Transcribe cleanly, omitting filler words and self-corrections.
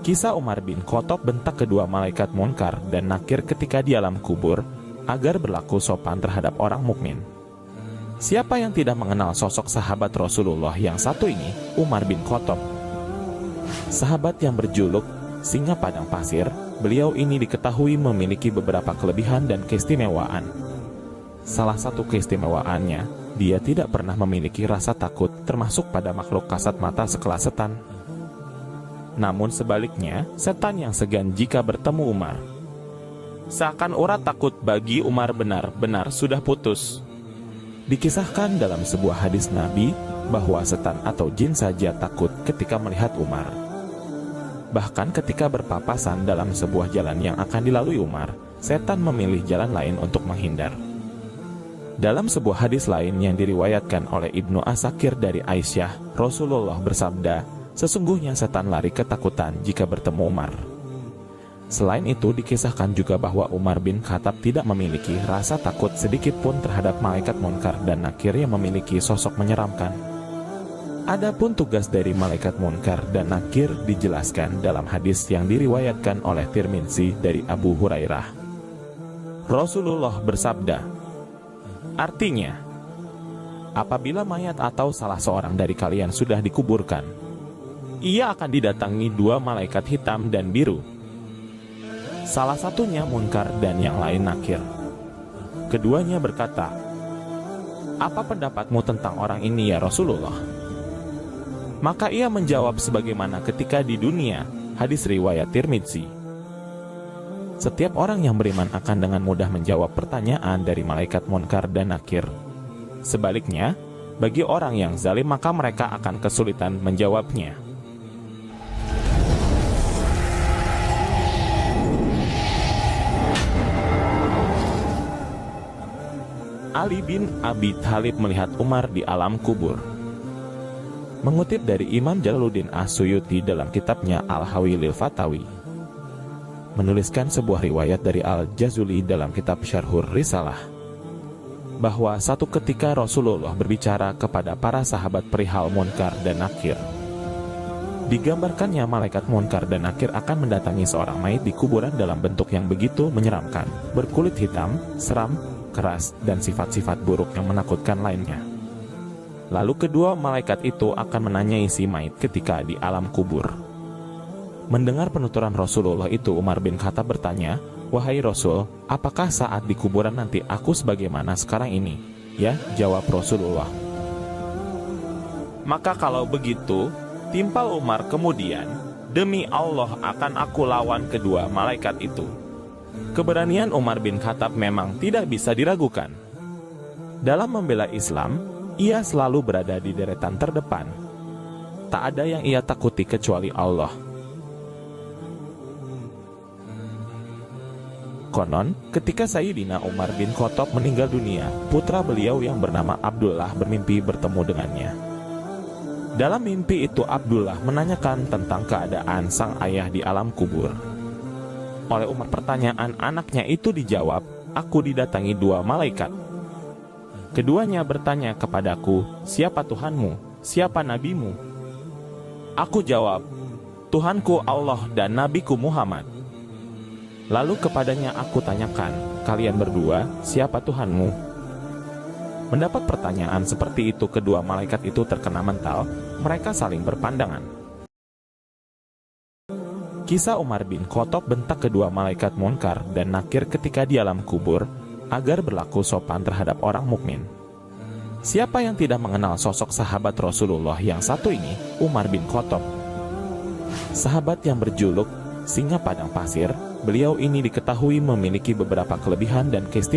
Kisah Umar bin Khattab bentak kedua malaikat Munkar dan Nakir ketika di alam kubur agar berlaku sopan terhadap orang mukmin. Siapa yang tidak mengenal sosok sahabat Rasulullah yang satu ini, Umar bin Khattab? Sahabat yang berjuluk Singa Padang Pasir, beliau ini diketahui memiliki beberapa kelebihan dan keistimewaan. Salah satu keistimewaannya, dia tidak pernah memiliki rasa takut termasuk pada makhluk kasat mata sekelas setan. Namun sebaliknya, setan yang segan jika bertemu Umar. Seakan urat takut bagi Umar benar-benar sudah putus. Dikisahkan dalam sebuah hadis Nabi bahwa setan atau jin saja takut ketika melihat Umar. Bahkan ketika berpapasan dalam sebuah jalan yang akan dilalui Umar, setan memilih jalan lain untuk menghindar. Dalam sebuah hadis lain yang diriwayatkan oleh Ibnu Asakir dari Aisyah, Rasulullah bersabda, sesungguhnya setan lari ketakutan jika bertemu Umar. Selain itu, dikisahkan juga bahwa Umar bin Khattab tidak memiliki rasa takut sedikit pun terhadap malaikat Munkar dan Nakir yang memiliki sosok menyeramkan. Adapun tugas dari malaikat Munkar dan Nakir dijelaskan dalam hadis yang diriwayatkan oleh Tirmidzi dari Abu Hurairah. Rasulullah bersabda, artinya, apabila mayat atau salah seorang dari kalian sudah dikuburkan, ia akan didatangi dua malaikat hitam dan biru. Salah satunya Munkar dan yang lain Nakir. Keduanya berkata, apa pendapatmu tentang orang ini ya Rasulullah? Maka ia menjawab sebagaimana ketika di dunia, hadis riwayat Tirmidzi. Setiap orang yang beriman akan dengan mudah menjawab pertanyaan dari malaikat Munkar dan Nakir. Sebaliknya, bagi orang yang zalim maka mereka akan kesulitan menjawabnya. Ali bin Abi Thalib melihat Umar di alam kubur. Mengutip dari Imam Jalaluddin As-Suyuti dalam kitabnya Al-Hawi lil Fatawi, menuliskan sebuah riwayat dari Al-Jazuli dalam kitab Syarhur Risalah, bahwa satu ketika Rasulullah berbicara kepada para sahabat perihal Munkar dan Nakir. Digambarkannya malaikat Munkar dan Nakir akan mendatangi seorang mayit di kuburan dalam bentuk yang begitu menyeramkan, berkulit hitam, seram, keras, dan sifat-sifat buruk yang menakutkan lainnya. Lalu kedua malaikat itu akan menanyai si mayit ketika di alam kubur. Mendengar penuturan Rasulullah itu, Umar bin Khattab bertanya, wahai Rasul, apakah saat di kuburan nanti aku sebagaimana sekarang ini? Ya, jawab Rasulullah. Maka kalau begitu, timpal Umar kemudian, demi Allah akan aku lawan kedua malaikat itu. Keberanian Umar bin Khattab memang tidak bisa diragukan. Dalam membela Islam, ia selalu berada di deretan terdepan. Tak ada yang ia takuti kecuali Allah. Konon, ketika Sayyidina Umar bin Khattab meninggal dunia, putra beliau yang bernama Abdullah bermimpi bertemu dengannya. Dalam mimpi itu Abdullah menanyakan tentang keadaan sang ayah di alam kubur. Oleh Umar pertanyaan anaknya itu dijawab, aku didatangi dua malaikat. Keduanya bertanya kepadaku, siapa Tuhanmu, siapa nabimu? Aku jawab, Tuhanku Allah dan nabiku Muhammad. Lalu kepadanya aku tanyakan, kalian berdua, siapa Tuhanmu? Mendapat pertanyaan seperti itu, kedua malaikat itu terkena mental, mereka saling berpandangan. Kisah Umar bin Khattab bentak kedua malaikat Munkar dan Nakir ketika di alam kubur agar berlaku sopan terhadap orang mukmin. Siapa yang tidak mengenal sosok sahabat Rasulullah yang satu ini, Umar bin Khattab? Sahabat yang berjuluk Singa Padang Pasir, beliau ini diketahui memiliki beberapa kelebihan dan keistimewaan.